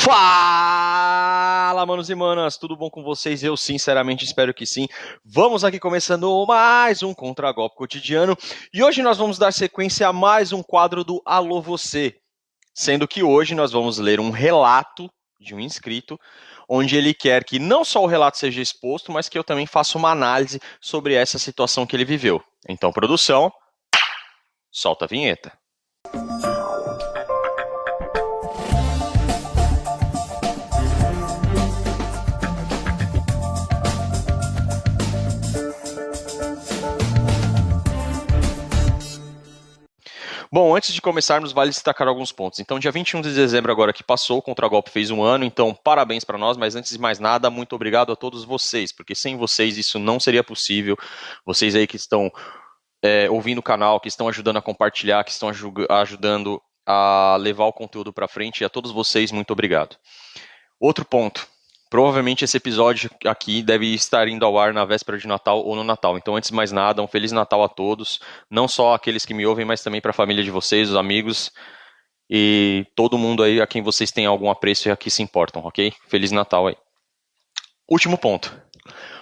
Fala, manos e manas, tudo bom com vocês? Eu sinceramente espero que sim. Vamos aqui começando mais um Contragolpe Cotidiano e hoje nós vamos dar sequência a mais um quadro do Alô Você, sendo que hoje nós vamos ler um relato de um inscrito, onde ele quer que não só o relato seja exposto, mas que eu também faça uma análise sobre essa situação que ele viveu. Então, produção, solta a vinheta. Bom, antes de começarmos, vale destacar alguns pontos. Então, dia 21 de dezembro agora que passou, o Contragolpe fez um ano, então parabéns para nós, mas antes de mais nada, muito obrigado a todos vocês, porque sem vocês isso não seria possível. Vocês aí que estão ouvindo o canal, que estão ajudando a compartilhar, que estão ajudando a levar o conteúdo para frente, e a todos vocês, muito obrigado. Outro ponto. Provavelmente esse episódio aqui deve estar indo ao ar na véspera de Natal ou no Natal. Então, antes de mais nada, um Feliz Natal a todos. Não só aqueles que me ouvem, mas também para a família de vocês, os amigos e todo mundo aí a quem vocês têm algum apreço e a que se importam, ok? Feliz Natal aí. Último ponto.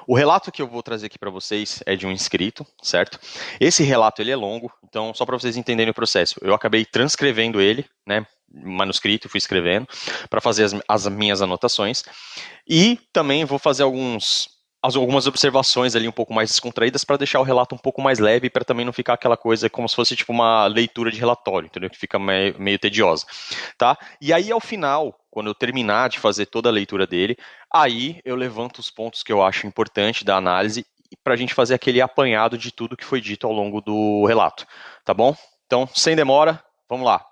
O relato que eu vou trazer aqui para vocês é de um inscrito, certo? Esse relato ele é longo, então só para vocês entenderem o processo. Eu acabei transcrevendo ele, né? Manuscrito, fui escrevendo para fazer as minhas anotações e também vou fazer algumas observações ali um pouco mais descontraídas para deixar o relato um pouco mais leve, para também não ficar aquela coisa como se fosse tipo uma leitura de relatório, entendeu? Que fica meio tediosa, tá? E aí ao final, quando eu terminar de fazer toda a leitura dele, aí eu levanto os pontos que eu acho importante da análise para a gente fazer aquele apanhado de tudo que foi dito ao longo do relato, tá bom? Então, sem demora, vamos lá.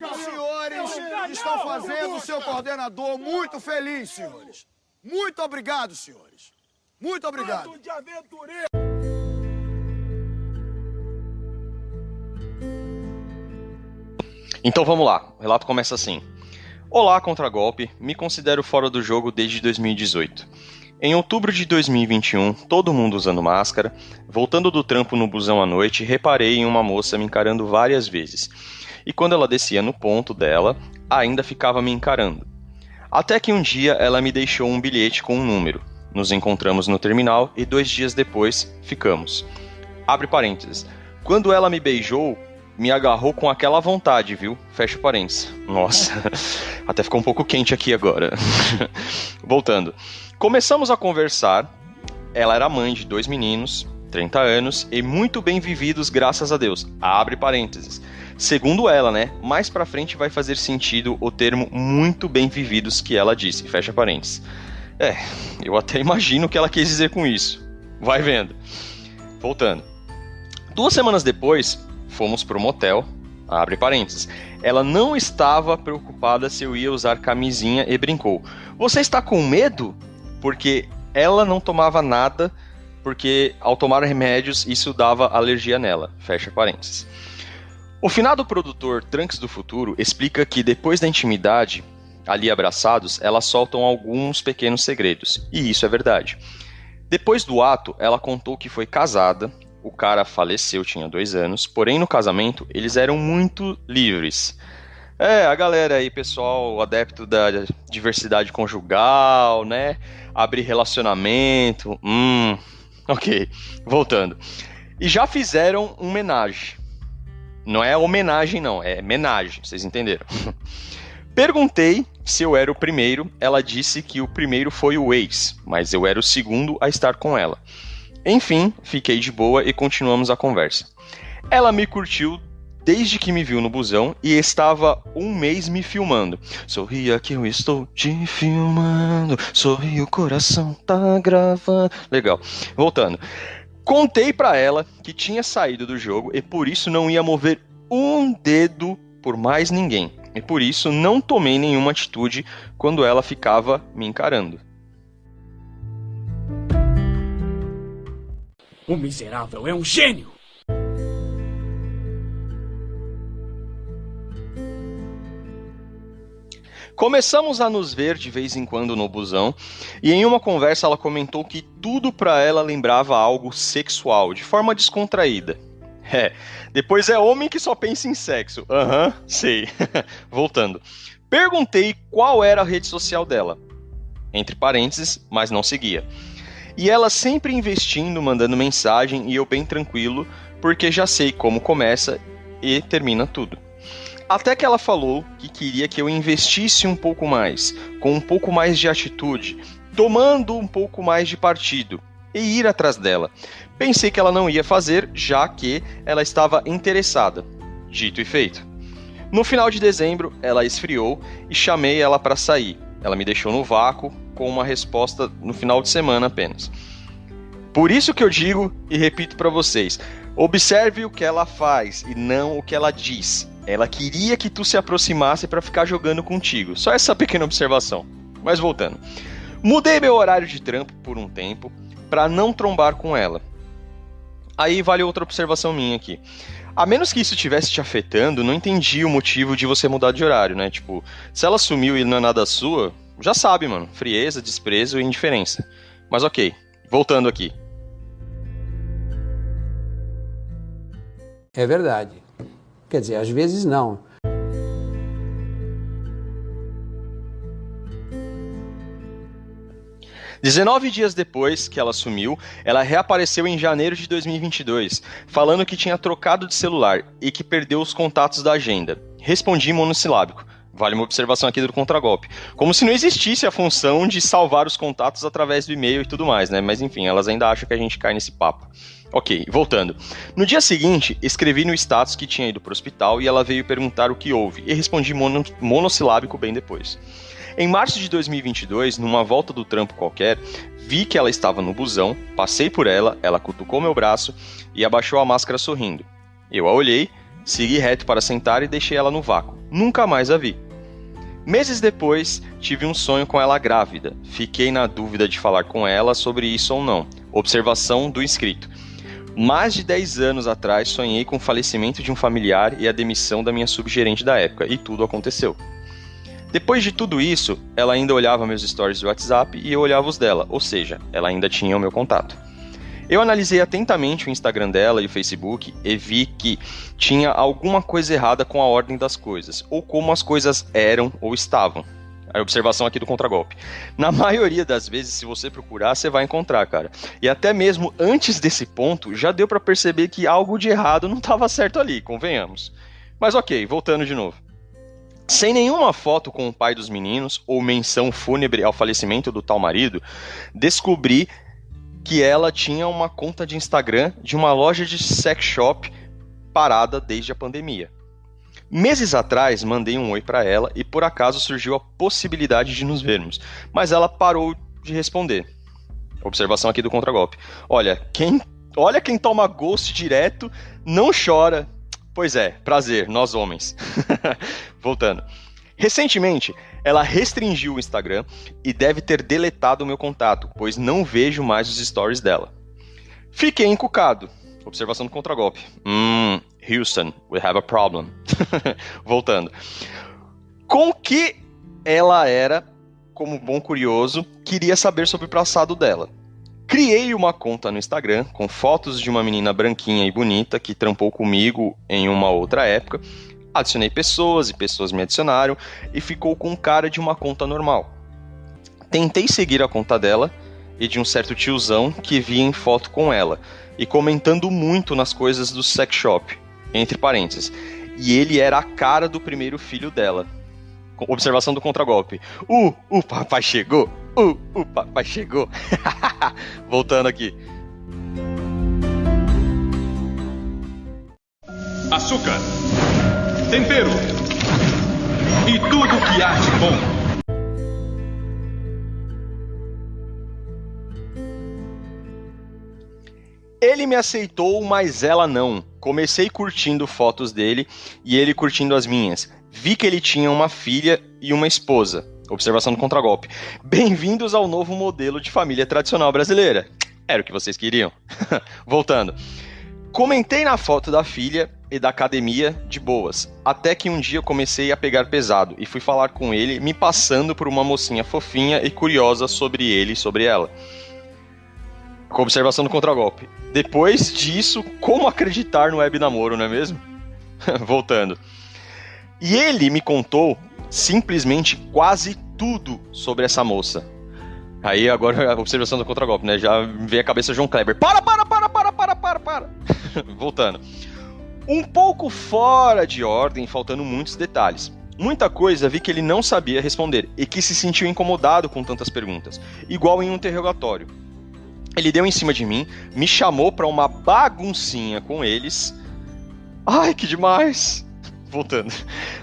Os senhores estão fazendo o seu coordenador muito feliz, senhores. Muito obrigado, senhores. Muito obrigado. Então vamos lá, o relato começa assim. Olá, Contragolpe, me considero fora do jogo desde 2018. Em outubro de 2021, todo mundo usando máscara, voltando do trampo no busão à noite, reparei em uma moça me encarando várias vezes. E quando ela descia no ponto dela, ainda ficava me encarando. Até que um dia ela me deixou um bilhete com um número. Nos encontramos no terminal e 2 dias depois, ficamos. Abre parênteses. Quando ela me beijou, me agarrou com aquela vontade, viu? Fecha parênteses. Nossa, até ficou um pouco quente aqui agora. Voltando. Começamos a conversar. Ela era mãe de 2 meninos, 30 anos, e muito bem vividos, graças a Deus. Abre parênteses. Segundo ela, né? Mais pra frente vai fazer sentido o termo muito bem vividos que ela disse. Fecha parênteses. Eu até imagino o que ela quis dizer com isso. Vai vendo. Voltando. 2 semanas depois, fomos pro motel. Abre parênteses. Ela não estava preocupada se eu ia usar camisinha e brincou. Você está com medo? Porque ela não tomava nada, porque ao tomar remédios isso dava alergia nela. Fecha parênteses. O finado produtor Trunks do Futuro explica que depois da intimidade, ali abraçados, elas soltam alguns pequenos segredos. E isso é verdade. Depois do ato, ela contou que foi casada, o cara faleceu, tinha 2 anos, porém no casamento eles eram muito livres. A galera aí, pessoal, adepto da diversidade conjugal, né? Abrir relacionamento, ok, voltando. E já fizeram um homenagem. Não é homenagem não, é menagem, vocês entenderam. Perguntei se eu era o primeiro, ela disse que o primeiro foi o ex, mas eu era o segundo a estar com ela. Enfim, fiquei de boa e continuamos a conversa. Ela me curtiu desde que me viu no busão e estava 1 mês me filmando. Sorria que eu estou te filmando, sorri o coração tá gravando. Legal, voltando. Contei pra ela que tinha saído do jogo e por isso não ia mover um dedo por mais ninguém. E por isso não tomei nenhuma atitude quando ela ficava me encarando. O miserável é um gênio! Começamos a nos ver de vez em quando no busão, e em uma conversa ela comentou que tudo pra ela lembrava algo sexual, de forma descontraída. Depois é homem que só pensa em sexo. Sei. Voltando. Perguntei qual era a rede social dela, entre parênteses, mas não seguia. E ela sempre investindo, mandando mensagem, e eu bem tranquilo, porque já sei como começa e termina tudo. Até que ela falou que queria que eu investisse um pouco mais, com um pouco mais de atitude, tomando um pouco mais de partido, e ir atrás dela. Pensei que ela não ia fazer, já que ela estava interessada. Dito e feito. No final de dezembro, ela esfriou e chamei ela para sair. Ela me deixou no vácuo, com uma resposta no final de semana apenas. Por isso que eu digo e repito para vocês, observe o que ela faz e não o que ela diz. Ela queria que tu se aproximasse para ficar jogando contigo. Só essa pequena observação. Mas voltando. Mudei meu horário de trampo por um tempo para não trombar com ela. Aí vale outra observação minha aqui. A menos que isso estivesse te afetando, não entendi o motivo de você mudar de horário, né? Tipo, se ela sumiu e não é nada sua, já sabe, mano. Frieza, desprezo e indiferença. Mas ok, voltando aqui. É verdade. Quer dizer, às vezes não. "19 dias depois que ela sumiu, ela reapareceu em janeiro de 2022, falando que tinha trocado de celular e que perdeu os contatos da agenda. Respondi monossilábico. Vale uma observação aqui do contragolpe. Como se não existisse a função de salvar os contatos através do e-mail e tudo mais, né? Mas enfim, elas ainda acham que a gente cai nesse papo. Ok, voltando. No dia seguinte, escrevi no status que tinha ido pro hospital e ela veio perguntar o que houve, e respondi monossilábico bem depois. Em março de 2022, numa volta do trampo qualquer, vi que ela estava no busão, passei por ela, ela cutucou meu braço e abaixou a máscara sorrindo. Eu a olhei, segui reto para sentar e deixei ela no vácuo. Nunca mais a vi. Meses depois, tive um sonho com ela grávida. Fiquei na dúvida de falar com ela sobre isso ou não. Observação do inscrito. Mais de 10 anos atrás, sonhei com o falecimento de um familiar e a demissão da minha subgerente da época, e tudo aconteceu. Depois de tudo isso, ela ainda olhava meus stories do WhatsApp e eu olhava os dela, ou seja, ela ainda tinha o meu contato. Eu analisei atentamente o Instagram dela e o Facebook e vi que tinha alguma coisa errada com a ordem das coisas, ou como as coisas eram ou estavam. A observação aqui do contragolpe. Na maioria das vezes, se você procurar, você vai encontrar, cara. E até mesmo antes desse ponto, já deu pra perceber que algo de errado não estava certo ali, convenhamos. Mas ok, voltando de novo. Sem nenhuma foto com o pai dos meninos ou menção fúnebre ao falecimento do tal marido, descobri que ela tinha uma conta de Instagram de uma loja de sex shop parada desde a pandemia. Meses atrás, mandei um oi para ela e por acaso surgiu a possibilidade de nos vermos, mas ela parou de responder. Observação aqui do contragolpe. Olha quem toma ghost direto não chora. Pois é, prazer, nós homens. Voltando. Recentemente, ela restringiu o Instagram e deve ter deletado o meu contato, pois não vejo mais os stories dela. Fiquei encucado. Observação do contragolpe. Houston, we have a problem. Voltando. Com que ela era, como bom curioso, queria saber sobre o passado dela. Criei uma conta no Instagram com fotos de uma menina branquinha e bonita que trampou comigo em uma outra época. Adicionei pessoas e pessoas me adicionaram e ficou com cara de uma conta normal. Tentei seguir a conta dela e de um certo tiozão que via em foto com ela e comentando muito nas coisas do sex shop, entre parênteses. E ele era a cara do primeiro filho dela. Observação do contragolpe. O papai chegou! O papai chegou! Voltando aqui. Açúcar, tempero e tudo que há de bom. Ele me aceitou, mas ela não. Comecei curtindo fotos dele e ele curtindo as minhas. Vi que ele tinha uma filha e uma esposa. Observação do contragolpe. Bem-vindos ao novo modelo de família tradicional brasileira. Era o que vocês queriam. Voltando. Comentei na foto da filha e da academia de boas. Até que um dia eu comecei a pegar pesado e fui falar com ele, me passando por uma mocinha fofinha e curiosa sobre ele e sobre ela. Com observação do contragolpe. Depois disso, como acreditar no web namoro, não é mesmo? Voltando. E ele me contou simplesmente quase tudo sobre essa moça. Aí agora a observação do contragolpe, né? Já vem a cabeça João Kleber. Para! Voltando. Um pouco fora de ordem, faltando muitos detalhes. Muita coisa vi que ele não sabia responder e que se sentiu incomodado com tantas perguntas, igual em um interrogatório. Ele deu em cima de mim, me chamou pra uma baguncinha com eles. Ai, que demais! Voltando.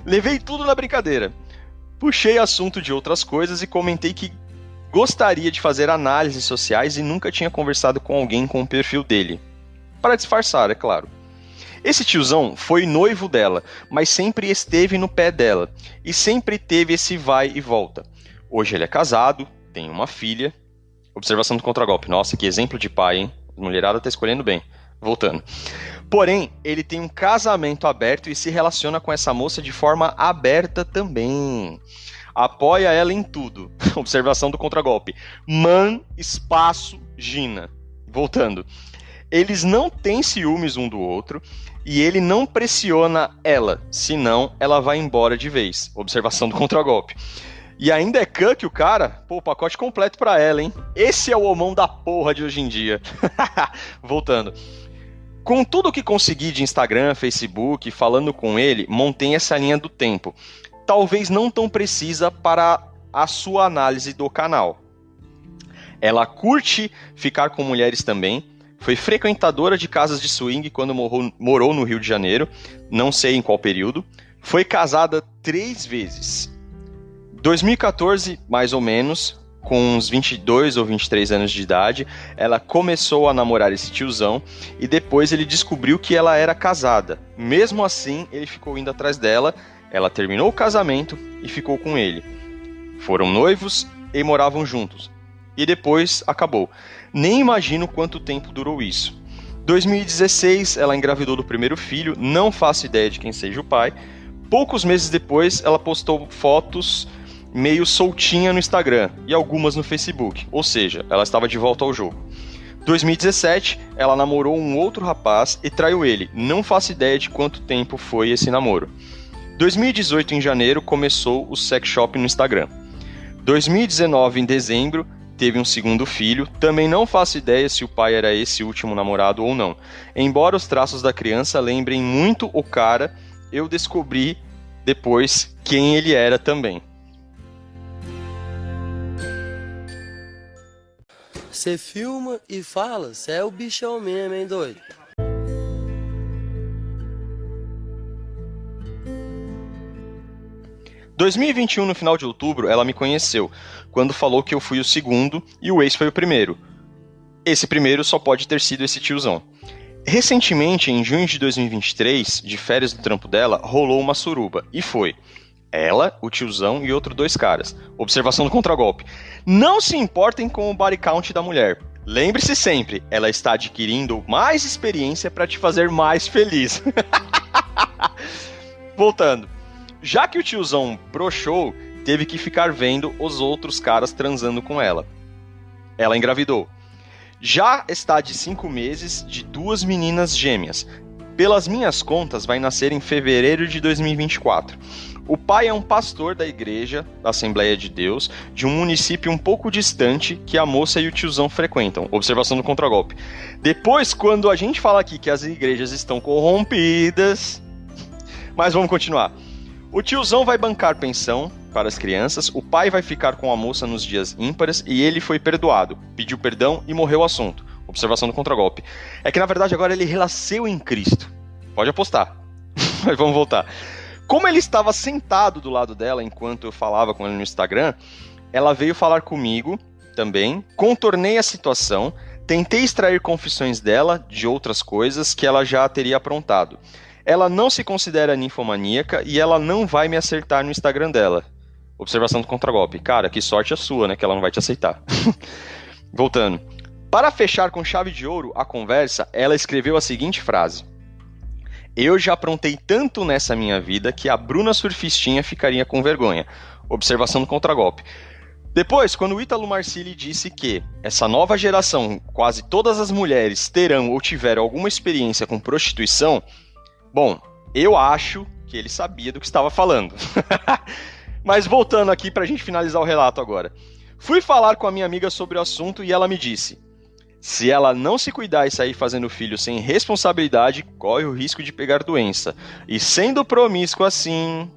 Levei tudo na brincadeira. Puxei assunto de outras coisas e comentei que gostaria de fazer análises sociais e nunca tinha conversado com alguém com o perfil dele. Para disfarçar, é claro. Esse tiozão foi noivo dela, mas sempre esteve no pé dela. E sempre teve esse vai e volta. Hoje ele é casado, tem uma filha. Observação do contragolpe. Nossa, que exemplo de pai, hein? A mulherada tá escolhendo bem. Voltando. Porém, ele tem um casamento aberto e se relaciona com essa moça de forma aberta também. Apoia ela em tudo. Observação do contragolpe. Espaço, Gina. Voltando. Eles não têm ciúmes um do outro e ele não pressiona ela, senão ela vai embora de vez. Observação do contragolpe. E ainda é cuck o cara? Pô, pacote completo pra ela, hein? Esse é o homão da porra de hoje em dia. Voltando. Com tudo que consegui de Instagram, Facebook, falando com ele, montei essa linha do tempo. Talvez não tão precisa para a sua análise do canal. Ela curte ficar com mulheres também. Foi frequentadora de casas de swing quando morou no Rio de Janeiro. Não sei em qual período. Foi casada 3 vezes. 2014, mais ou menos, com uns 22 ou 23 anos de idade, ela começou a namorar esse tiozão e depois ele descobriu que ela era casada. Mesmo assim, ele ficou indo atrás dela, ela terminou o casamento e ficou com ele. Foram noivos e moravam juntos. E depois acabou. Nem imagino quanto tempo durou isso. 2016, ela engravidou do primeiro filho, não faço ideia de quem seja o pai. Poucos meses depois, ela postou fotos meio soltinha no Instagram e algumas no Facebook, ou seja, ela estava de volta ao jogo. 2017, ela namorou um outro rapaz e traiu ele, não faço ideia de quanto tempo foi esse namoro. 2018, em janeiro, começou o sex shop no Instagram. 2019, em dezembro, teve um segundo filho, também não faço ideia se o pai era esse último namorado ou não. Embora os traços da criança lembrem muito o cara, eu descobri depois quem ele era também. Você filma e fala, você é o bichão mesmo, hein, doido? Em 2021, no final de outubro, ela me conheceu, quando falou que eu fui o segundo e o ex foi o primeiro. Esse primeiro só pode ter sido esse tiozão. Recentemente, em junho de 2023, de férias do trampo dela, rolou uma suruba, e foi ela, o tiozão e outros 2 caras. Observação do contragolpe. Não se importem com o body count da mulher. Lembre-se sempre, ela está adquirindo mais experiência para te fazer mais feliz. Voltando. Já que o tiozão broxou, teve que ficar vendo os outros caras transando com ela. Ela engravidou. Já está de 5 meses de 2 meninas gêmeas. Pelas minhas contas, vai nascer em fevereiro de 2024. O pai é um pastor da igreja, da Assembleia de Deus, de um município um pouco distante que a moça e o tiozão frequentam. Observação do contragolpe. Depois, quando a gente fala aqui que as igrejas estão corrompidas... Mas vamos continuar. O tiozão vai bancar pensão para as crianças, o pai vai ficar com a moça nos dias ímpares e ele foi perdoado, pediu perdão e morreu o assunto. Observação do contragolpe. É que na verdade agora ele renasceu em Cristo. Pode apostar. Mas vamos voltar. Como ele estava sentado do lado dela enquanto eu falava com ele no Instagram, ela veio falar comigo também, contornei a situação, tentei extrair confissões dela de outras coisas que ela já teria aprontado. Ela não se considera ninfomaníaca e ela não vai me acertar no Instagram dela. Observação do contragolpe. Cara, que sorte a sua, né? Que ela não vai te aceitar. Voltando. Para fechar com chave de ouro a conversa, ela escreveu a seguinte frase. Eu já aprontei tanto nessa minha vida que a Bruna Surfistinha ficaria com vergonha. Observação do contragolpe. Depois, quando o Ítalo Marcilli disse que essa nova geração, quase todas as mulheres terão ou tiveram alguma experiência com prostituição, bom, eu acho que ele sabia do que estava falando. Mas voltando aqui pra gente finalizar o relato agora. Fui falar com a minha amiga sobre o assunto e ela me disse: se ela não se cuidar e sair fazendo filho sem responsabilidade, corre o risco de pegar doença. E sendo promíscuo assim...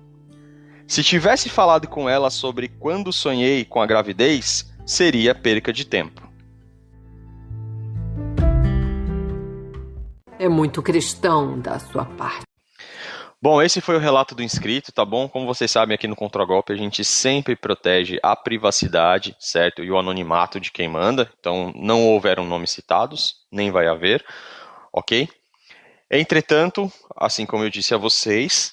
Se tivesse falado com ela sobre quando sonhei com a gravidez, seria perca de tempo. É muito cristão da sua parte. Bom, esse foi o relato do inscrito, tá bom? Como vocês sabem, aqui no Contragolpe a gente sempre protege a privacidade, certo? E o anonimato de quem manda. Então, não houveram nomes citados, nem vai haver, ok? Entretanto, assim como eu disse a vocês,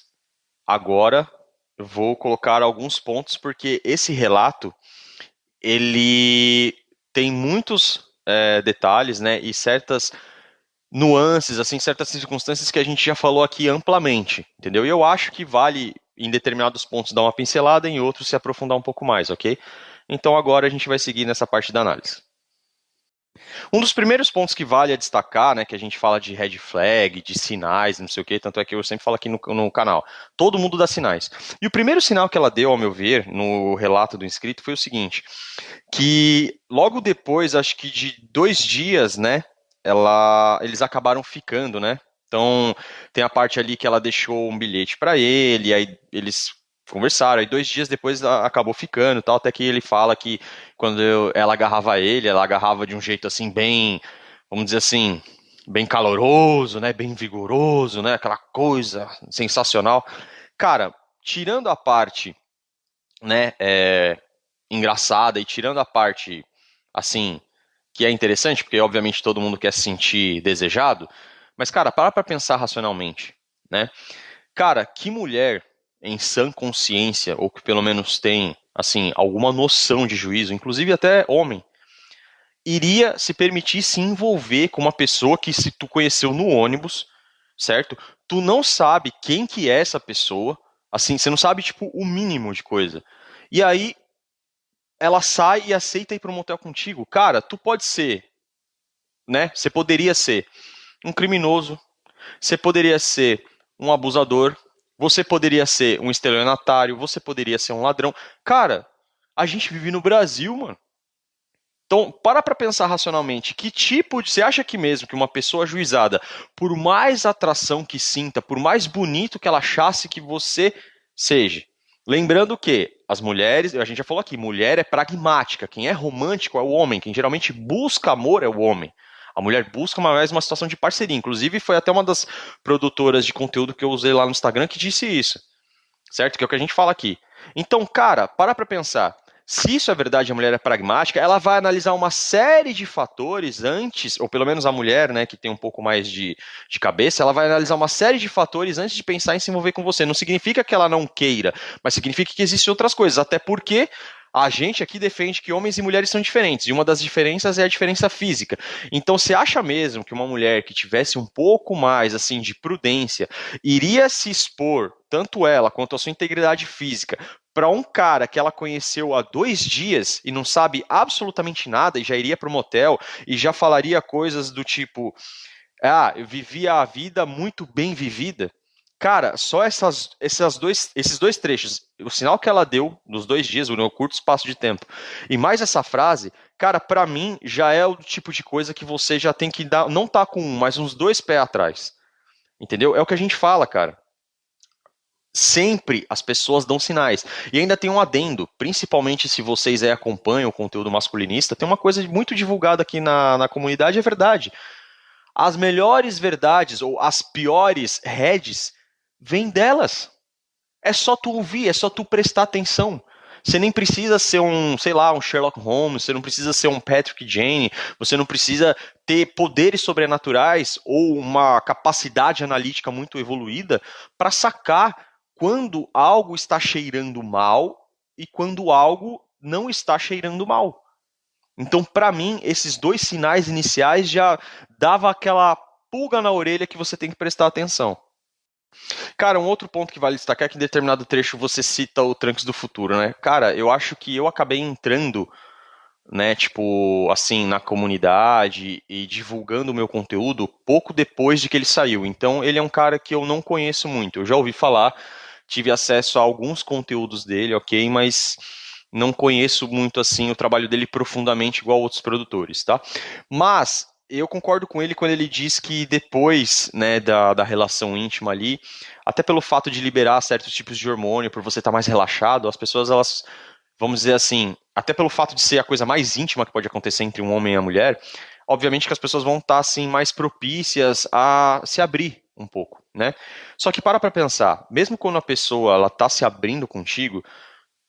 agora eu vou colocar alguns pontos, porque esse relato, ele tem muitos detalhes, né? E certas nuances, assim, certas circunstâncias que a gente já falou aqui amplamente, entendeu? E eu acho que vale, em determinados pontos, dar uma pincelada, em outros se aprofundar um pouco mais, ok? Então agora a gente vai seguir nessa parte da análise. Um dos primeiros pontos que vale a destacar, né, que a gente fala de red flag, de sinais, não sei o que, tanto é que eu sempre falo aqui no canal, todo mundo dá sinais. E o primeiro sinal que ela deu, ao meu ver, no relato do inscrito, foi o seguinte, que logo depois, acho que de 2 dias, né, eles acabaram ficando, né? Então, tem a parte ali que ela deixou um bilhete para ele, aí eles conversaram, aí 2 dias depois acabou ficando, tal, até que ele fala que quando ela agarrava ele, ela agarrava de um jeito assim bem, vamos dizer assim, bem caloroso, né? Bem vigoroso, né? Aquela coisa sensacional. Cara, tirando a parte, né, engraçada e tirando a parte, assim, que é interessante, porque obviamente todo mundo quer se sentir desejado, mas, cara, para pra pensar racionalmente, né? Cara, que mulher em sã consciência, ou que pelo menos tem, assim, alguma noção de juízo, inclusive até homem, iria se permitir se envolver com uma pessoa que se tu conheceu no ônibus, certo? Tu não sabe quem que é essa pessoa, assim, você não sabe, tipo, o mínimo de coisa. E aí, ela sai e aceita ir para um motel contigo. Cara, tu pode ser, né? Você poderia ser um criminoso, você poderia ser um abusador, você poderia ser um estelionatário, você poderia ser um ladrão. Cara, a gente vive no Brasil, mano. Então, para pensar racionalmente, que tipo de... Você acha que mesmo que uma pessoa ajuizada, por mais atração que sinta, por mais bonito que ela achasse que você seja, lembrando que as mulheres, a gente já falou aqui, mulher é pragmática, quem é romântico é o homem, quem geralmente busca amor é o homem. A mulher busca mais uma situação de parceria. Inclusive, foi até uma das produtoras de conteúdo que eu usei lá no Instagram que disse isso. Certo? Que é o que a gente fala aqui. Então, cara, para pensar. Se isso é verdade, a mulher é pragmática, ela vai analisar uma série de fatores antes, ou pelo menos a mulher, né, que tem um pouco mais de cabeça, ela vai analisar uma série de fatores antes de pensar em se envolver com você. Não significa que ela não queira, mas significa que existem outras coisas. Até porque a gente aqui defende que homens e mulheres são diferentes, e uma das diferenças é a diferença física. Então, você acha mesmo que uma mulher que tivesse um pouco mais, assim, de prudência, iria se expor, tanto ela quanto a sua integridade física, para um cara que ela conheceu há 2 dias e não sabe absolutamente nada, e já iria para o motel, e já falaria coisas do tipo, eu vivia a vida muito bem vivida? Cara, só esses dois trechos, o sinal que ela deu nos 2 dias, no curto espaço de tempo, e mais essa frase, cara, pra mim já é o tipo de coisa que você já tem que dar, não tá com um, mas uns 2 pés atrás. Entendeu? É o que a gente fala, cara. Sempre as pessoas dão sinais. E ainda tem um adendo, principalmente se vocês acompanham o conteúdo masculinista, tem uma coisa muito divulgada aqui na comunidade, é verdade. As melhores verdades, ou as piores heads, vem delas. É só tu ouvir, é só tu prestar atenção. Você nem precisa ser um, sei lá, um Sherlock Holmes, você não precisa ser um Patrick Jane, você não precisa ter poderes sobrenaturais ou uma capacidade analítica muito evoluída para sacar quando algo está cheirando mal e quando algo não está cheirando mal. Então, para mim, esses 2 sinais iniciais já dava aquela pulga na orelha que você tem que prestar atenção. Cara, um outro ponto que vale destacar é que em determinado trecho você cita o Trunks do futuro, né? Cara, eu acho que eu acabei entrando, né, tipo, assim, na comunidade e divulgando o meu conteúdo pouco depois de que ele saiu. Então, ele é um cara que eu não conheço muito. Eu já ouvi falar tive acesso a alguns conteúdos dele, ok, mas não conheço muito assim o trabalho dele profundamente igual outros produtores, tá? Mas eu concordo com ele quando ele diz que depois, né, da relação íntima ali, até pelo fato de liberar certos tipos de hormônio, por você estar mais relaxado, as pessoas, elas, vamos dizer assim, até pelo fato de ser a coisa mais íntima que pode acontecer entre um homem e a mulher, obviamente que as pessoas vão estar assim mais propícias a se abrir um pouco, né? Só que para pensar, mesmo quando a pessoa ela tá se abrindo contigo,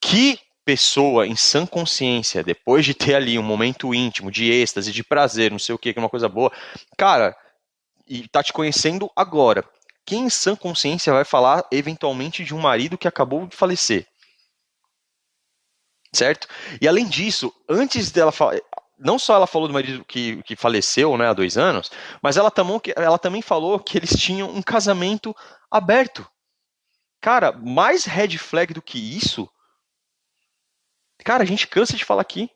que pessoa em sã consciência, depois de ter ali um momento íntimo, de êxtase, de prazer, não sei o que é uma coisa boa, cara, e tá te conhecendo agora, quem em sã consciência vai falar eventualmente de um marido que acabou de falecer? Certo? E além disso, antes dela falar, não só ela falou do marido que faleceu, né, há 2 anos, mas ela também falou que eles tinham um casamento aberto. Cara, mais red flag do que isso. Cara, a gente cansa de falar aqui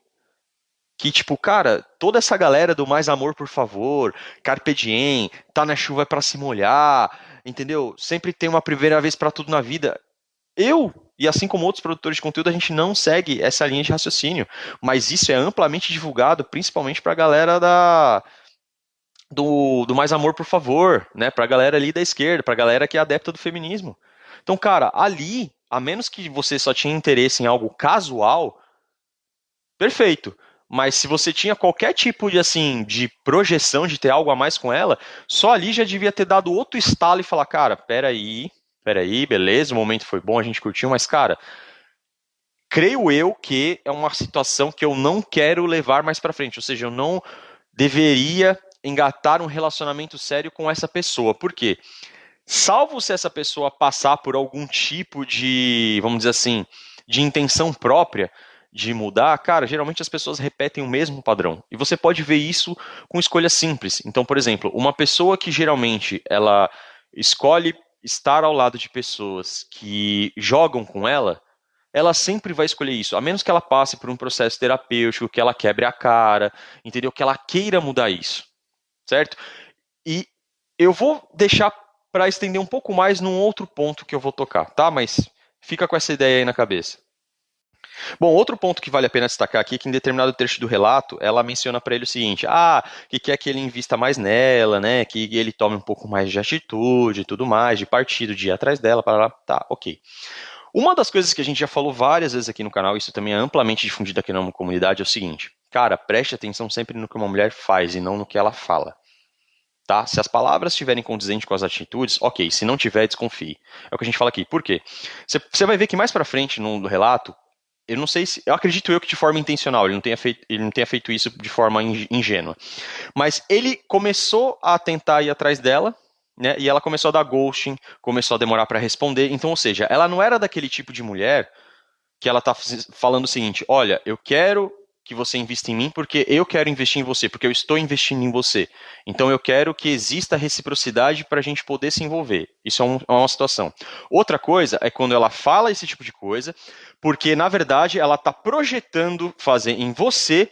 que, tipo, cara, toda essa galera do mais amor, por favor, carpe diem, tá na chuva pra se molhar, entendeu? Sempre tem uma primeira vez pra tudo na vida. Eu, e assim como outros produtores de conteúdo, a gente não segue essa linha de raciocínio, mas isso é amplamente divulgado, principalmente pra galera do mais amor, por favor, né? Pra galera ali da esquerda, pra galera que é adepta do feminismo. Então, cara, ali, a menos que você só tinha interesse em algo casual, perfeito. Mas se você tinha qualquer tipo de, assim, de projeção de ter algo a mais com ela, só ali já devia ter dado outro estalo e falar, cara, peraí, beleza, o momento foi bom, a gente curtiu, mas, cara, creio eu que é uma situação que eu não quero levar mais pra frente. Ou seja, eu não deveria engatar um relacionamento sério com essa pessoa. Por quê? Salvo se essa pessoa passar por algum tipo de, vamos dizer assim, de intenção própria de mudar, cara, geralmente as pessoas repetem o mesmo padrão. E você pode ver isso com escolhas simples. Então, por exemplo, uma pessoa que geralmente ela escolhe estar ao lado de pessoas que jogam com ela sempre vai escolher isso, a menos que ela passe por um processo terapêutico, que ela quebre a cara, entendeu? Que ela queira mudar isso, certo? E eu vou deixar para estender um pouco mais num outro ponto que eu vou tocar, tá? Mas fica com essa ideia aí na cabeça. Bom, outro ponto que vale a pena destacar aqui é que em determinado trecho do relato, ela menciona para ele o seguinte, que quer que ele invista mais nela, né, que ele tome um pouco mais de atitude e tudo mais, de partido, de ir atrás dela, tá, ok. Uma das coisas que a gente já falou várias vezes aqui no canal, isso também é amplamente difundido aqui na comunidade, é o seguinte, cara, preste atenção sempre no que uma mulher faz e não no que ela fala. Tá? Se as palavras estiverem condizentes com as atitudes, ok, se não tiver, desconfie. É o que a gente fala aqui. Por quê? Você vai ver que mais pra frente no relato, eu não sei se, eu acredito eu que de forma intencional, ele não tenha feito isso de forma ingênua. Mas ele começou a tentar ir atrás dela, né? E ela começou a dar ghosting, começou a demorar para responder. Então, ou seja, ela não era daquele tipo de mulher que ela tá falando o seguinte, olha, eu quero que você invista em mim porque eu quero investir em você, porque eu estou investindo em você. Então eu quero que exista reciprocidade para a gente poder se envolver. Isso é uma situação. Outra coisa é quando ela fala esse tipo de coisa, porque na verdade ela está projetando fazer em você,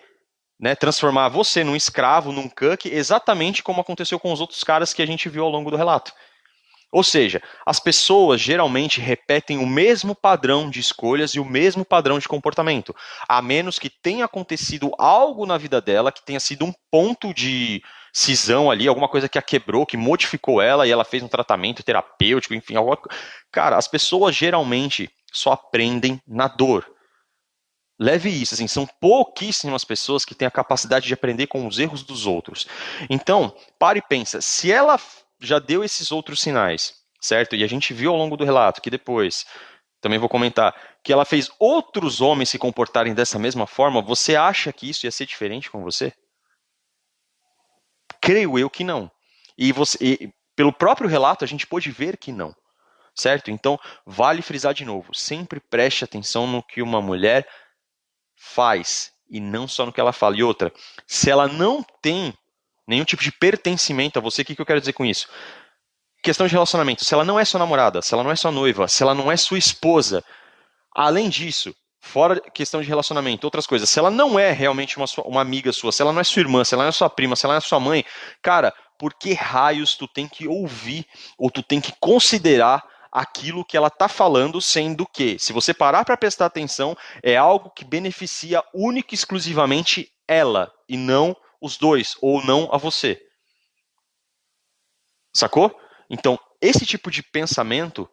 né, transformar você num escravo, num cuck, exatamente como aconteceu com os outros caras que a gente viu ao longo do relato. Ou seja, as pessoas geralmente repetem o mesmo padrão de escolhas e o mesmo padrão de comportamento, a menos que tenha acontecido algo na vida dela que tenha sido um ponto de cisão ali, alguma coisa que a quebrou, que modificou ela e ela fez um tratamento terapêutico, enfim, alguma... Cara, as pessoas geralmente só aprendem na dor. Leve isso, assim, são pouquíssimas pessoas que têm a capacidade de aprender com os erros dos outros. Então, pare e pensa, se ela já deu esses outros sinais, certo? E a gente viu ao longo do relato que depois, também vou comentar, que ela fez outros homens se comportarem dessa mesma forma, você acha que isso ia ser diferente com você? Creio eu que não. E pelo próprio relato a gente pôde ver que não, certo? Então, vale frisar de novo, sempre preste atenção no que uma mulher faz e não só no que ela fala. E outra, se ela não tem nenhum tipo de pertencimento a você, o que eu quero dizer com isso? Questão de relacionamento, se ela não é sua namorada, se ela não é sua noiva, se ela não é sua esposa, além disso, fora questão de relacionamento, outras coisas, se ela não é realmente uma amiga sua, se ela não é sua irmã, se ela não é sua prima, se ela não é sua mãe, cara, por que raios tu tem que ouvir ou tu tem que considerar aquilo que ela está falando, sendo que, se você parar para prestar atenção, é algo que beneficia única e exclusivamente ela, e não os dois, ou não a você. Sacou? Então, esse tipo de pensamento,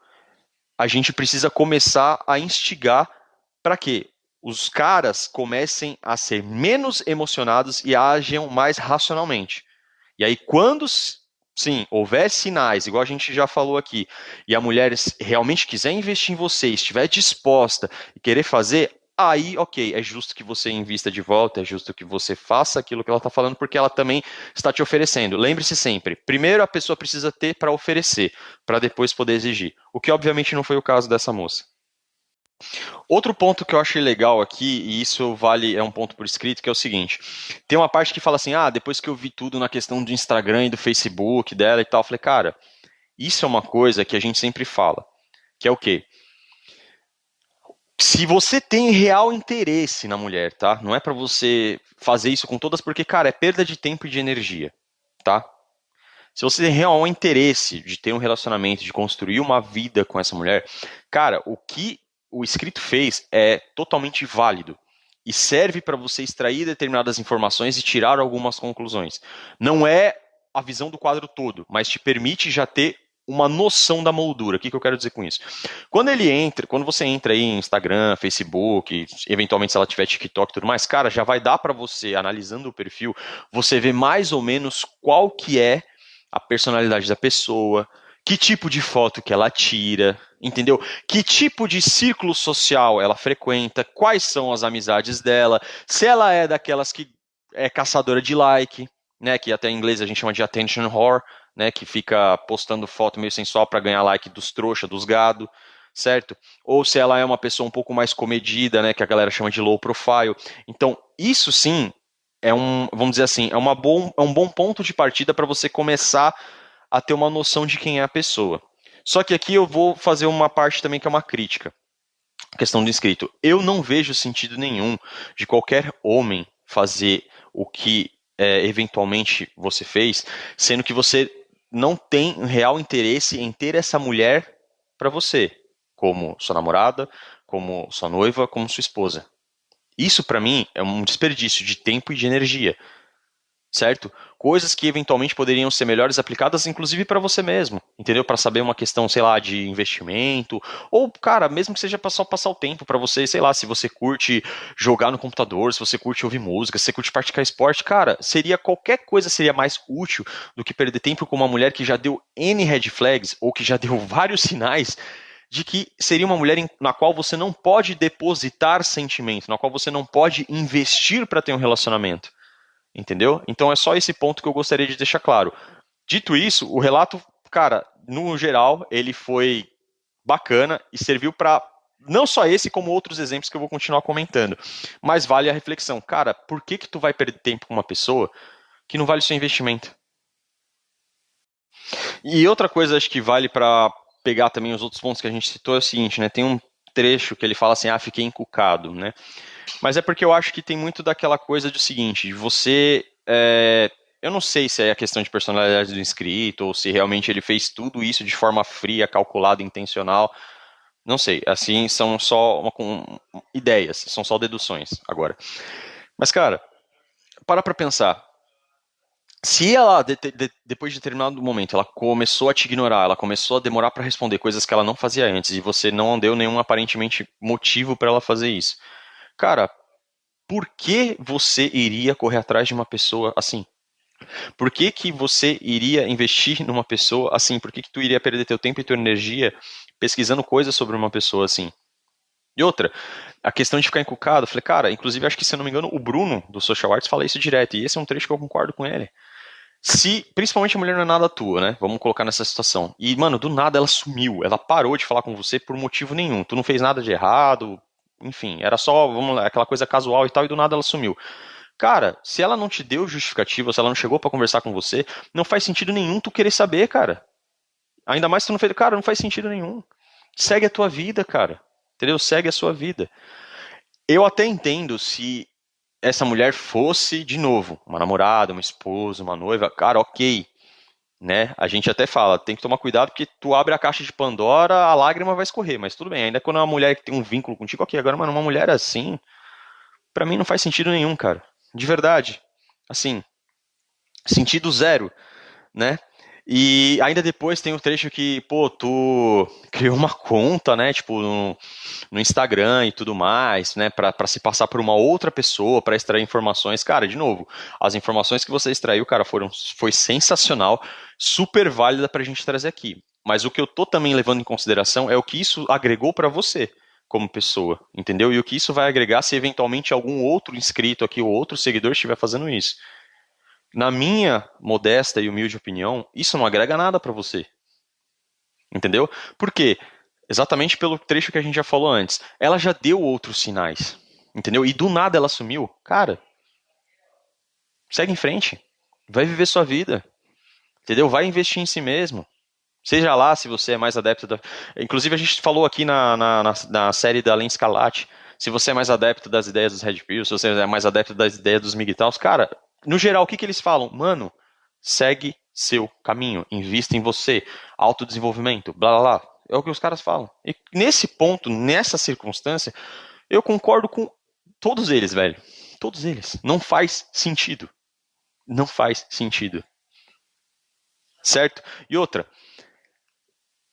a gente precisa começar a instigar para que os caras comecem a ser menos emocionados e ajam mais racionalmente. E aí, quando, sim, houver sinais, igual a gente já falou aqui, e a mulher realmente quiser investir em você, estiver disposta e querer fazer, aí, ok, é justo que você invista de volta, é justo que você faça aquilo que ela está falando, porque ela também está te oferecendo. Lembre-se sempre, primeiro a pessoa precisa ter para oferecer, para depois poder exigir. O que obviamente não foi o caso dessa moça. Outro ponto que eu achei legal aqui, e isso é um ponto por escrito, que é o seguinte: tem uma parte que fala assim, depois que eu vi tudo na questão do Instagram e do Facebook dela e tal, eu falei, cara, isso é uma coisa que a gente sempre fala, que é o quê? Se você tem real interesse na mulher, tá? Não é pra você fazer isso com todas, porque, cara, é perda de tempo e de energia, tá? Se você tem real interesse de ter um relacionamento, de construir uma vida com essa mulher, cara, o que o escrito fez é totalmente válido e serve para você extrair determinadas informações e tirar algumas conclusões. Não é a visão do quadro todo, mas te permite já ter uma noção da moldura. O que eu quero dizer com isso? Quando você entra aí em Instagram, Facebook, eventualmente se ela tiver TikTok e tudo mais, cara, já vai dar para você, analisando o perfil, você ver mais ou menos qual que é a personalidade da pessoa, que tipo de foto que ela tira, entendeu? Que tipo de círculo social ela frequenta, quais são as amizades dela, se ela é daquelas que é caçadora de like, né, que até em inglês a gente chama de attention whore, né, que fica postando foto meio sensual para ganhar like dos trouxa, dos gado, certo? Ou se ela é uma pessoa um pouco mais comedida, né, que a galera chama de low profile. Então, isso sim vamos dizer assim, é um bom ponto de partida para você começar a ter uma noção de quem é a pessoa. Só que aqui eu vou fazer uma parte também que é uma crítica. A questão do inscrito. Eu não vejo sentido nenhum de qualquer homem fazer o que eventualmente você fez, sendo que você não tem real interesse em ter essa mulher para você, como sua namorada, como sua noiva, como sua esposa. Isso, para mim, é um desperdício de tempo e de energia, certo? Coisas que eventualmente poderiam ser melhores aplicadas, inclusive para você mesmo, entendeu? Para saber uma questão, sei lá, de investimento, ou, cara, mesmo que seja só passar o tempo para você, sei lá, se você curte jogar no computador, se você curte ouvir música, se você curte praticar esporte, cara, qualquer coisa seria mais útil do que perder tempo com uma mulher que já deu N red flags, ou que já deu vários sinais de que seria uma mulher na qual você não pode depositar sentimento, na qual você não pode investir para ter um relacionamento. Entendeu? Então é só esse ponto que eu gostaria de deixar claro. Dito isso, o relato, cara, no geral, ele foi bacana e serviu para não só esse, como outros exemplos que eu vou continuar comentando. Mas vale a reflexão. Cara, por que tu vai perder tempo com uma pessoa que não vale o seu investimento? E outra coisa, acho que vale para pegar também os outros pontos que a gente citou, é o seguinte, né? Tem um trecho que ele fala assim, fiquei encucado, né? Mas é porque eu acho que tem muito daquela coisa do seguinte, eu não sei se é a questão de personalidade do inscrito, ou se realmente ele fez tudo isso de forma fria, calculada, intencional, não sei, assim, são só ideias, são só deduções agora. Mas, cara, para pensar, se ela, depois de determinado momento, ela começou a te ignorar, ela começou a demorar para responder coisas que ela não fazia antes, e você não deu nenhum aparentemente motivo para ela fazer isso, cara, por que você iria correr atrás de uma pessoa assim? Por que você iria investir numa pessoa assim? Por que tu iria perder teu tempo e tua energia pesquisando coisas sobre uma pessoa assim? E outra, a questão de ficar encucado, eu falei, cara, inclusive acho que, se eu não me engano, o Bruno, do Social Arts, fala isso direto, e esse é um trecho que eu concordo com ele. Se, principalmente, a mulher não é nada tua, né? Vamos colocar nessa situação. E, mano, do nada ela sumiu, ela parou de falar com você por motivo nenhum. Tu não fez nada de errado, enfim, era só, vamos lá, aquela coisa casual e tal, e do nada ela sumiu. Cara, se ela não te deu justificativa, se ela não chegou pra conversar com você, não faz sentido nenhum tu querer saber, cara. Ainda mais se tu não fez, cara, não faz sentido nenhum. Segue a tua vida, cara. Entendeu? Segue a sua vida. Eu até entendo se essa mulher fosse, de novo, uma namorada, uma esposa, uma noiva, cara, ok. né? A gente até fala, tem que tomar cuidado porque tu abre a caixa de Pandora, a lágrima vai escorrer, mas tudo bem. Ainda quando é uma mulher que tem um vínculo contigo, ok, agora, mano, uma mulher assim, pra mim não faz sentido nenhum, cara. De verdade. Assim, sentido zero, né? E ainda depois tem o trecho que, pô, tu criou uma conta, né, tipo, no Instagram e tudo mais, né, pra se passar por uma outra pessoa, pra extrair informações. Cara, de novo, as informações que você extraiu, cara, foi sensacional, super válida pra gente trazer aqui. Mas o que eu tô também levando em consideração é o que isso agregou pra você, como pessoa, entendeu? E o que isso vai agregar se eventualmente algum outro inscrito aqui ou outro seguidor estiver fazendo isso. Na minha modesta e humilde opinião, isso não agrega nada pra você. Entendeu? Por quê? Exatamente pelo trecho que a gente já falou antes. Ela já deu outros sinais. Entendeu? E do nada ela sumiu. Cara, segue em frente. Vai viver sua vida. Entendeu? Vai investir em si mesmo. Seja lá se você é mais adepto da... Inclusive a gente falou aqui na série da Len Scarlatti, se você é mais adepto das ideias dos Red Pills, se você é mais adepto das ideias dos MGTOWs, cara, no geral, o que eles falam? Mano, segue seu caminho, invista em você, autodesenvolvimento, blá blá blá. É o que os caras falam. E nesse ponto, nessa circunstância, eu concordo com todos eles, velho. Todos eles. Não faz sentido. Não faz sentido. Certo? E outra,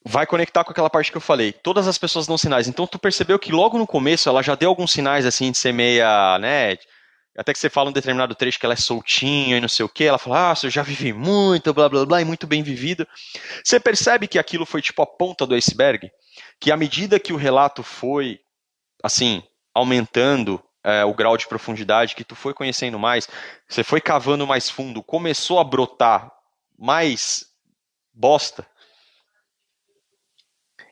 vai conectar com aquela parte que eu falei. Todas as pessoas dão sinais. Então tu percebeu que logo no começo ela já deu alguns sinais assim de ser meia, né? Até que você fala um determinado trecho que ela é soltinha e não sei o que, ela fala, eu já vivi muito, blá blá blá, e muito bem vivido. Você percebe que aquilo foi tipo a ponta do iceberg? Que à medida que o relato foi, assim, aumentando o grau de profundidade, que tu foi conhecendo mais, você foi cavando mais fundo, começou a brotar mais bosta.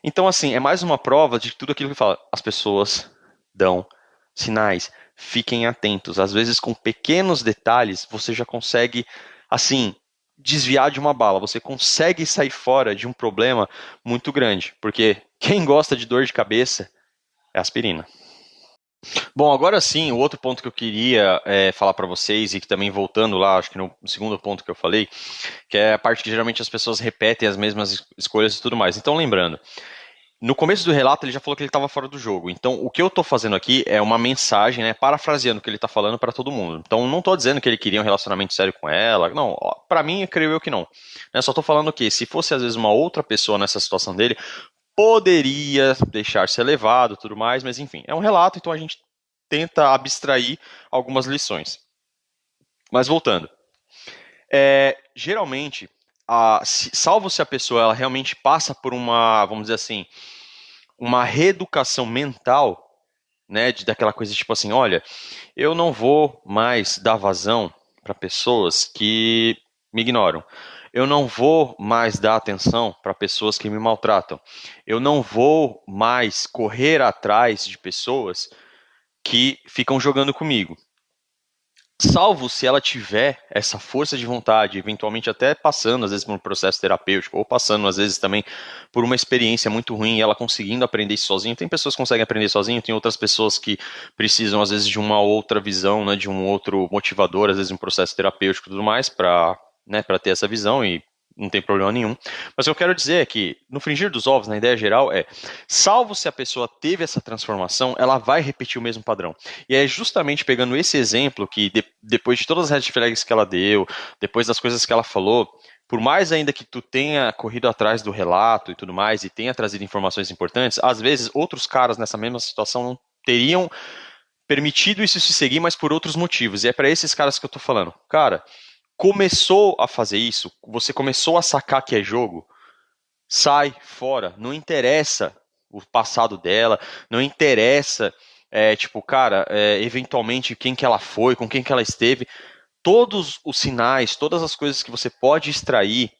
Então, assim, é mais uma prova de tudo aquilo que fala. As pessoas dão sinais. Fiquem atentos. Às vezes, com pequenos detalhes, você já consegue, assim, desviar de uma bala. Você consegue sair fora de um problema muito grande. Porque quem gosta de dor de cabeça é aspirina. Bom, agora sim, o outro ponto que eu queria falar para vocês, e que também voltando lá, acho que no segundo ponto que eu falei, que é a parte que geralmente as pessoas repetem as mesmas escolhas e tudo mais. Então, lembrando, no começo do relato ele já falou que ele estava fora do jogo. Então, o que eu estou fazendo aqui é uma mensagem, né, parafraseando o que ele está falando para todo mundo. Então, não estou dizendo que ele queria um relacionamento sério com ela. Não, para mim, creio eu que não. Só estou falando que se fosse às vezes uma outra pessoa nessa situação dele, poderia deixar ser levado, tudo mais. Mas enfim, é um relato, então a gente tenta abstrair algumas lições. Mas voltando, geralmente, salvo se a pessoa ela realmente passa por uma, vamos dizer assim, uma reeducação mental, né, daquela coisa tipo assim, olha, eu não vou mais dar vazão para pessoas que me ignoram. Eu não vou mais dar atenção para pessoas que me maltratam. Eu não vou mais correr atrás de pessoas que ficam jogando comigo. Salvo se ela tiver essa força de vontade, eventualmente até passando às vezes por um processo terapêutico, ou passando às vezes também por uma experiência muito ruim e ela conseguindo aprender isso sozinha. Tem pessoas que conseguem aprender sozinho, tem outras pessoas que precisam às vezes de uma outra visão, né, de um outro motivador, às vezes um processo terapêutico e tudo mais, para ter essa visão, e não tem problema nenhum. Mas o que eu quero dizer é que, no frigir dos ovos, na ideia geral, salvo se a pessoa teve essa transformação, ela vai repetir o mesmo padrão. E é justamente pegando esse exemplo que, depois de todas as red flags que ela deu, depois das coisas que ela falou, por mais ainda que tu tenha corrido atrás do relato e tudo mais, e tenha trazido informações importantes, às vezes outros caras nessa mesma situação não teriam permitido isso se seguir, mas por outros motivos. E é para esses caras que eu tô falando. Cara, começou a fazer isso, você começou a sacar que é jogo, sai fora, não interessa o passado dela, não interessa, eventualmente quem que ela foi, com quem que ela esteve, todos os sinais, todas as coisas que você pode extrair,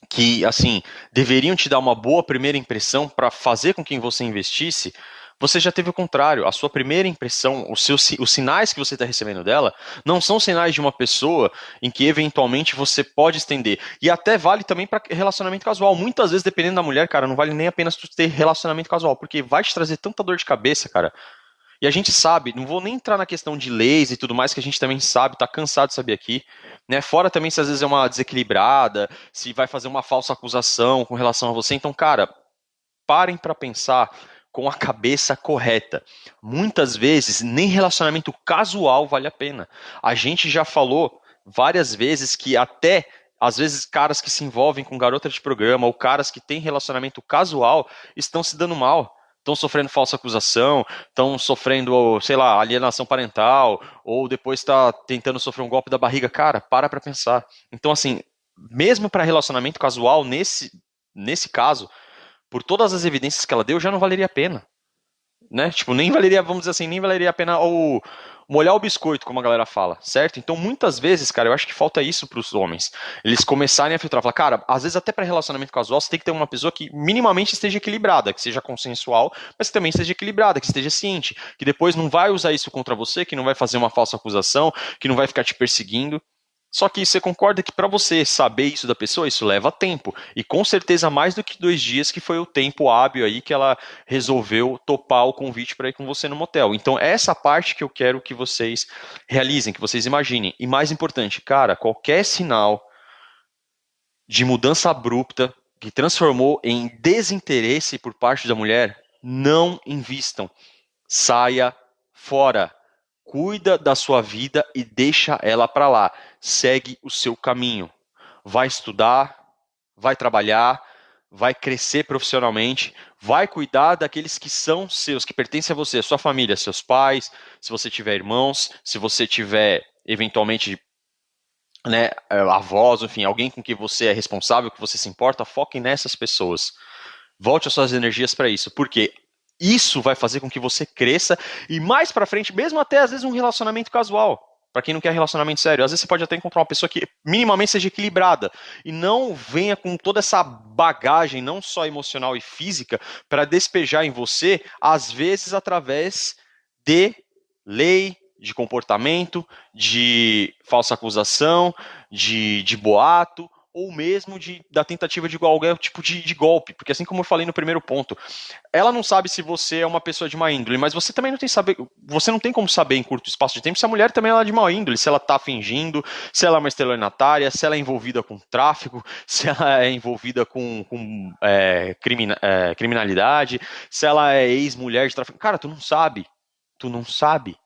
que, assim, deveriam te dar uma boa primeira impressão para fazer com que você investisse, você já teve o contrário. A sua primeira impressão, os sinais que você está recebendo dela, não são sinais de uma pessoa em que eventualmente você pode estender. E até vale também para relacionamento casual. Muitas vezes, dependendo da mulher, cara, não vale nem apenas tu ter relacionamento casual, porque vai te trazer tanta dor de cabeça, cara. E a gente sabe, não vou nem entrar na questão de leis e tudo mais, que a gente também sabe, tá cansado de saber aqui, né? Fora também se às vezes é uma desequilibrada, se vai fazer uma falsa acusação com relação a você. Então, cara, parem para pensar com a cabeça correta. Muitas vezes, nem relacionamento casual vale a pena. A gente já falou várias vezes que até, às vezes, caras que se envolvem com garota de programa ou caras que têm relacionamento casual estão se dando mal. Estão sofrendo falsa acusação, estão sofrendo, sei lá, alienação parental, ou depois está tentando sofrer um golpe da barriga. Cara, para pensar. Então, assim, mesmo para relacionamento casual, nesse caso, por todas as evidências que ela deu, já não valeria a pena. Né? Tipo, nem valeria, vamos dizer assim, nem valeria a pena molhar o biscoito, como a galera fala, certo? Então, muitas vezes, cara, eu acho que falta isso pros homens. Eles começarem a filtrar, falar, cara, às vezes até para relacionamento casual, você tem que ter uma pessoa que minimamente esteja equilibrada, que seja consensual, mas que também esteja equilibrada, que esteja ciente, que depois não vai usar isso contra você, que não vai fazer uma falsa acusação, que não vai ficar te perseguindo. Só que você concorda que para você saber isso da pessoa, isso leva tempo. E com certeza mais do que 2 dias, que foi o tempo hábil aí que ela resolveu topar o convite para ir com você no motel. Então essa parte que eu quero que vocês realizem, que vocês imaginem. E mais importante, cara, qualquer sinal de mudança abrupta que transformou em desinteresse por parte da mulher, não invistam. Saia fora. Cuida da sua vida e deixa ela para lá. Segue o seu caminho. Vai estudar, vai trabalhar, vai crescer profissionalmente, vai cuidar daqueles que são seus, que pertencem a você, a sua família, seus pais, se você tiver irmãos, se você tiver, eventualmente, né, avós, enfim, alguém com quem você é responsável, que você se importa, foque nessas pessoas. Volte as suas energias para isso, porque isso vai fazer com que você cresça e mais pra frente, mesmo até às vezes um relacionamento casual, pra quem não quer relacionamento sério, às vezes você pode até encontrar uma pessoa que minimamente seja equilibrada e não venha com toda essa bagagem, não só emocional e física, pra despejar em você, às vezes através de lei, de comportamento, de falsa acusação, de boato, ou mesmo da tentativa de qualquer tipo de golpe, porque assim como eu falei no primeiro ponto, ela não sabe se você é uma pessoa de má índole, mas você também você não tem como saber em curto espaço de tempo se a mulher também é de má índole, se ela está fingindo, se ela é uma estelionatária, se ela é envolvida com tráfico, se ela é envolvida com criminalidade, se ela é ex-mulher de tráfico. Cara, tu não sabe.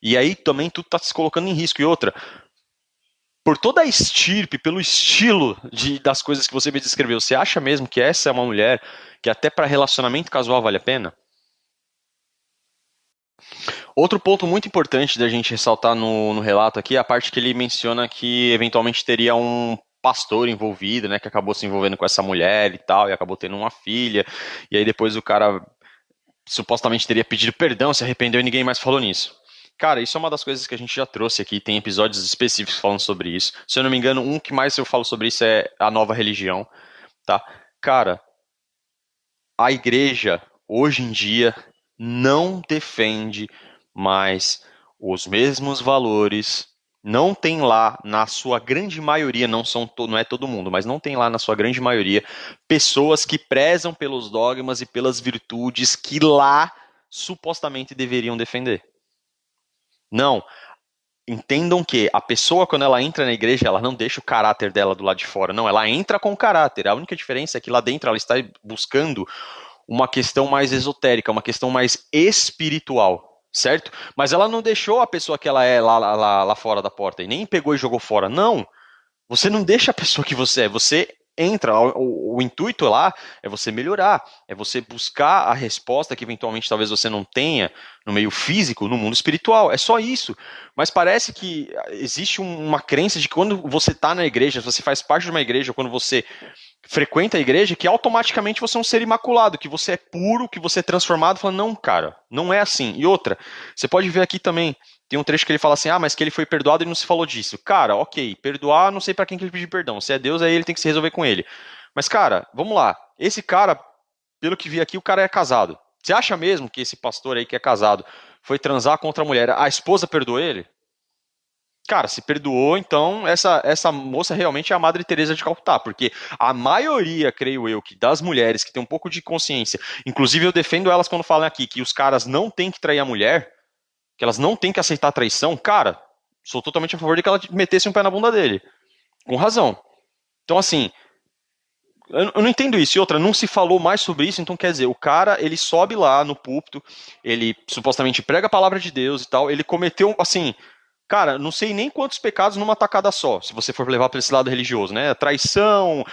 E aí também tu tá se colocando em risco. E outra, por toda a estirpe, pelo estilo das coisas que você me descreveu, você acha mesmo que essa é uma mulher que até para relacionamento casual vale a pena? Outro ponto muito importante da gente ressaltar no relato aqui é a parte que ele menciona que eventualmente teria um pastor envolvido, né, que acabou se envolvendo com essa mulher e tal, e acabou tendo uma filha, e aí depois o cara supostamente teria pedido perdão, se arrependeu e ninguém mais falou nisso. Cara, isso é uma das coisas que a gente já trouxe aqui, tem episódios específicos falando sobre isso. Se eu não me engano, um que mais eu falo sobre isso é a nova religião, tá? Cara, a igreja, hoje em dia, não defende mais os mesmos valores, não tem lá, na sua grande maioria, não é todo mundo, mas não tem lá na sua grande maioria, pessoas que prezam pelos dogmas e pelas virtudes que lá supostamente deveriam defender. Não, entendam que a pessoa, quando ela entra na igreja, ela não deixa o caráter dela do lado de fora, não, ela entra com o caráter. A única diferença é que lá dentro ela está buscando uma questão mais esotérica, uma questão mais espiritual, certo? Mas ela não deixou a pessoa que ela é lá fora da porta e nem pegou e jogou fora, não. Você não deixa a pessoa que você é, você entra, o intuito lá é você melhorar, é você buscar a resposta que eventualmente talvez você não tenha no meio físico, no mundo espiritual, é só isso. Mas parece que existe uma crença de que quando você está na igreja, você faz parte de uma igreja, quando você frequenta a igreja, que automaticamente você é um ser imaculado, que você é puro, que você é transformado. Fala, não, cara, não é assim. E outra, você pode ver aqui também, tem um trecho que ele fala assim, mas que ele foi perdoado e não se falou disso. Cara, ok, perdoar, não sei pra quem que ele pediu perdão. Se é Deus, aí ele tem que se resolver com ele. Mas, cara, vamos lá. Esse cara, pelo que vi aqui, o cara é casado. Você acha mesmo que esse pastor aí que é casado foi transar contra a mulher? A esposa perdoou ele? cara, se perdoou, então essa moça realmente é a Madre Teresa de Calcutá, porque a maioria, creio eu, que das mulheres que tem um pouco de consciência, inclusive eu defendo elas quando falam aqui que os caras não têm que trair a mulher, que elas não têm que aceitar a traição, cara, sou totalmente a favor de que ela metesse um pé na bunda dele, com razão. Então, assim, eu não entendo isso. E outra, não se falou mais sobre isso, então quer dizer, o cara, ele sobe lá no púlpito, ele supostamente prega a palavra de Deus e tal, ele cometeu, assim, cara, não sei nem quantos pecados numa tacada só, se você for levar para esse lado religioso, né? Traição,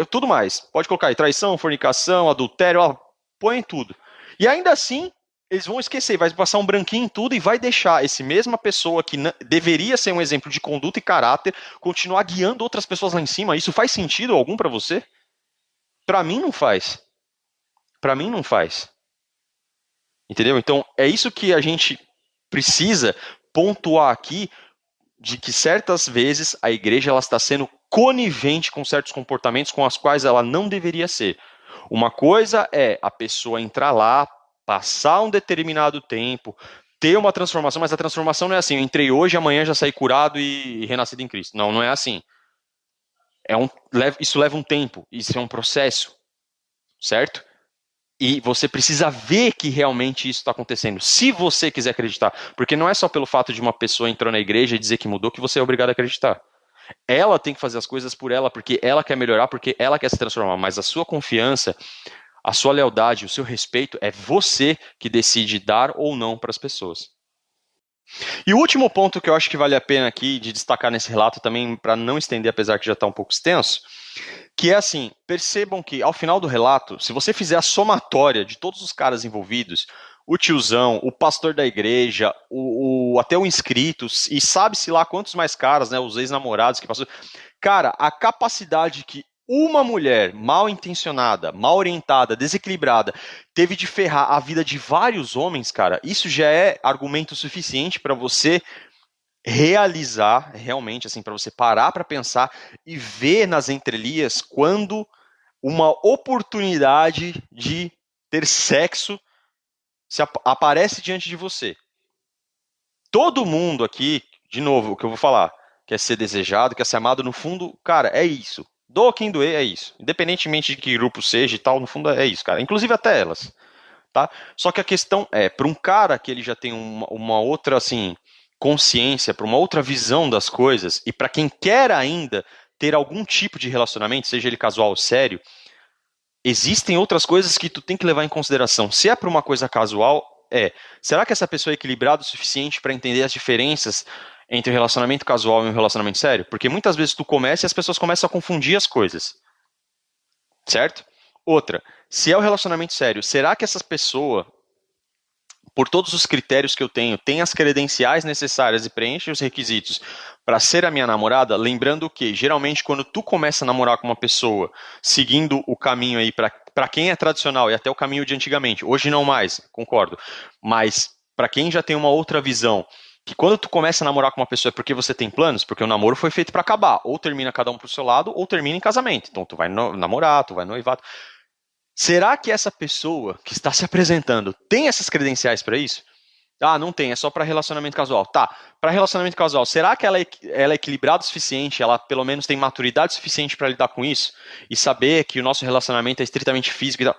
tudo mais. Pode colocar aí, traição, fornicação, adultério, ó, põe tudo. E ainda assim, eles vão esquecer, vai passar um branquinho em tudo e vai deixar esse mesma pessoa que deveria ser um exemplo de conduta e caráter continuar guiando outras pessoas lá em cima. Isso faz sentido algum para você? Para mim não faz. Para mim não faz. Entendeu? Então, é isso que a gente precisa pontuar aqui, de que certas vezes a igreja ela está sendo conivente com certos comportamentos com os quais ela não deveria ser. Uma coisa é a pessoa entrar lá, passar um determinado tempo, ter uma transformação, mas a transformação não é assim, eu entrei hoje, amanhã já saí curado e renascido em Cristo. Não, não é assim. Isso leva um tempo, isso é um processo, certo? E você precisa ver que realmente isso está acontecendo, se você quiser acreditar. Porque não é só pelo fato de uma pessoa entrar na igreja e dizer que mudou que você é obrigado a acreditar. Ela tem que fazer as coisas por ela, porque ela quer melhorar, porque ela quer se transformar. Mas a sua confiança, a sua lealdade, o seu respeito, é você que decide dar ou não para as pessoas. E o último ponto que eu acho que vale a pena aqui de destacar nesse relato também, para não estender, apesar que já está um pouco extenso, que é assim, percebam que ao final do relato, se você fizer a somatória de todos os caras envolvidos, o tiozão, o pastor da igreja, até o inscrito, e sabe-se lá quantos mais caras, né, os ex-namorados que passou. Cara, a capacidade que uma mulher mal intencionada, mal orientada, desequilibrada, teve de ferrar a vida de vários homens, cara, isso já é argumento suficiente para você realizar realmente, assim, para você parar para pensar e ver nas entrelinhas quando uma oportunidade de ter sexo aparece diante de você. Todo mundo aqui, de novo, o que eu vou falar, quer ser desejado, quer ser amado, no fundo, cara, é isso. Doa quem doer, é isso. Independentemente de que grupo seja e tal, no fundo é isso, cara. Inclusive até elas, tá? Só que a questão é, para um cara que ele já tem uma outra, assim, consciência, para uma outra visão das coisas, e para quem quer ainda ter algum tipo de relacionamento, seja ele casual ou sério, existem outras coisas que tu tem que levar em consideração. Se é para uma coisa casual, será que essa pessoa é equilibrada o suficiente para entender as diferenças entre o relacionamento casual e um relacionamento sério? Porque muitas vezes tu começa e as pessoas começam a confundir as coisas. Certo? Outra, se é o relacionamento sério, será que essa pessoa, por todos os critérios que eu tenho, tem as credenciais necessárias e preenche os requisitos para ser a minha namorada? Lembrando que, geralmente, quando tu começa a namorar com uma pessoa, seguindo o caminho aí, para quem é tradicional, e até o caminho de antigamente, hoje não mais, concordo, mas para quem já tem uma outra visão, que quando tu começa a namorar com uma pessoa é porque você tem planos, porque o namoro foi feito para acabar, ou termina cada um pro seu lado, ou termina em casamento. Então tu vai namorar, tu vai noivado. Será que essa pessoa que está se apresentando tem essas credenciais para isso? Ah, não tem, é só para relacionamento casual. Tá, para relacionamento casual, será que ela é equilibrada o suficiente, ela pelo menos tem maturidade suficiente para lidar com isso? E saber que o nosso relacionamento é estritamente físico e tal?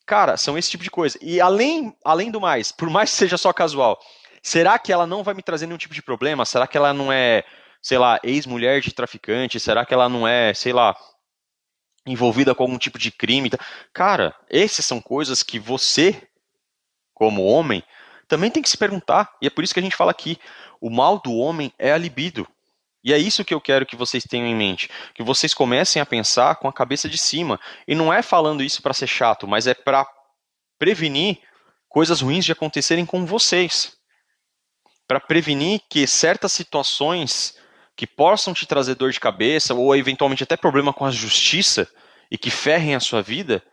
Cara, são esse tipo de coisa. E além do mais, por mais que seja só casual, será que ela não vai me trazer nenhum tipo de problema? Será que ela não é, sei lá, ex-mulher de traficante? Será que ela não é, sei lá, envolvida com algum tipo de crime? Cara, essas são coisas que você, como homem, também tem que se perguntar. E é por isso que a gente fala aqui, o mal do homem é a libido. E é isso que eu quero que vocês tenham em mente, que vocês comecem a pensar com a cabeça de cima. E não é falando isso para ser chato, mas é para prevenir coisas ruins de acontecerem com vocês. Para prevenir que certas situações que possam te trazer dor de cabeça ou eventualmente até problema com a justiça e que ferrem a sua vida,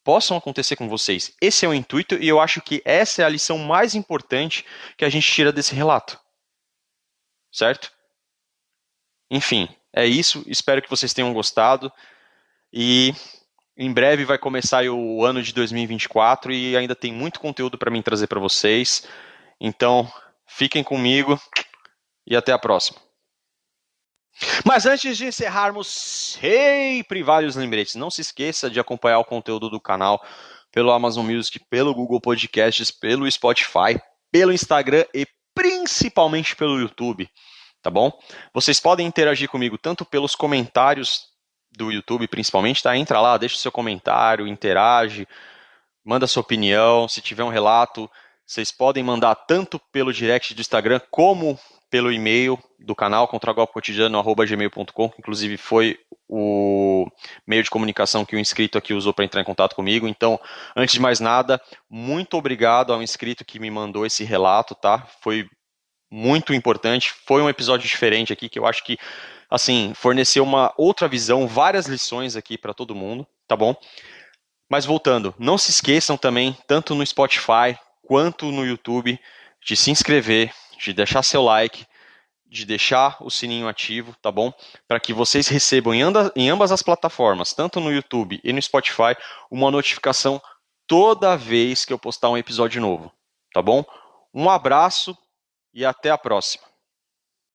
possam acontecer com vocês. Esse é o intuito e eu acho que essa é a lição mais importante que a gente tira desse relato. Certo? Enfim, é isso. Espero que vocês tenham gostado e em breve vai começar o ano de 2024 e ainda tem muito conteúdo para mim trazer para vocês. Então, fiquem comigo e até a próxima. Mas antes de encerrarmos, sempre vários lembretes. Não se esqueça de acompanhar o conteúdo do canal pelo Amazon Music, pelo Google Podcasts, pelo Spotify, pelo Instagram e principalmente pelo YouTube, tá bom? Vocês podem interagir comigo tanto pelos comentários do YouTube, principalmente, tá? Entra lá, deixa o seu comentário, interage, manda sua opinião. Se tiver um relato, vocês podem mandar tanto pelo direct do Instagram como pelo e-mail do canal, contragolpecotidiano@gmail.com, que inclusive foi o meio de comunicação que o inscrito aqui usou para entrar em contato comigo. Então, antes de mais nada, muito obrigado ao inscrito que me mandou esse relato, tá? Foi muito importante, foi um episódio diferente aqui, que eu acho que, assim, forneceu uma outra visão, várias lições aqui para todo mundo, tá bom? Mas voltando, não se esqueçam também, tanto no Spotify quanto no YouTube, de se inscrever, de deixar seu like, de deixar o sininho ativo, tá bom? Para que vocês recebam em ambas as plataformas, tanto no YouTube e no Spotify, uma notificação toda vez que eu postar um episódio novo, tá bom? Um abraço e até a próxima.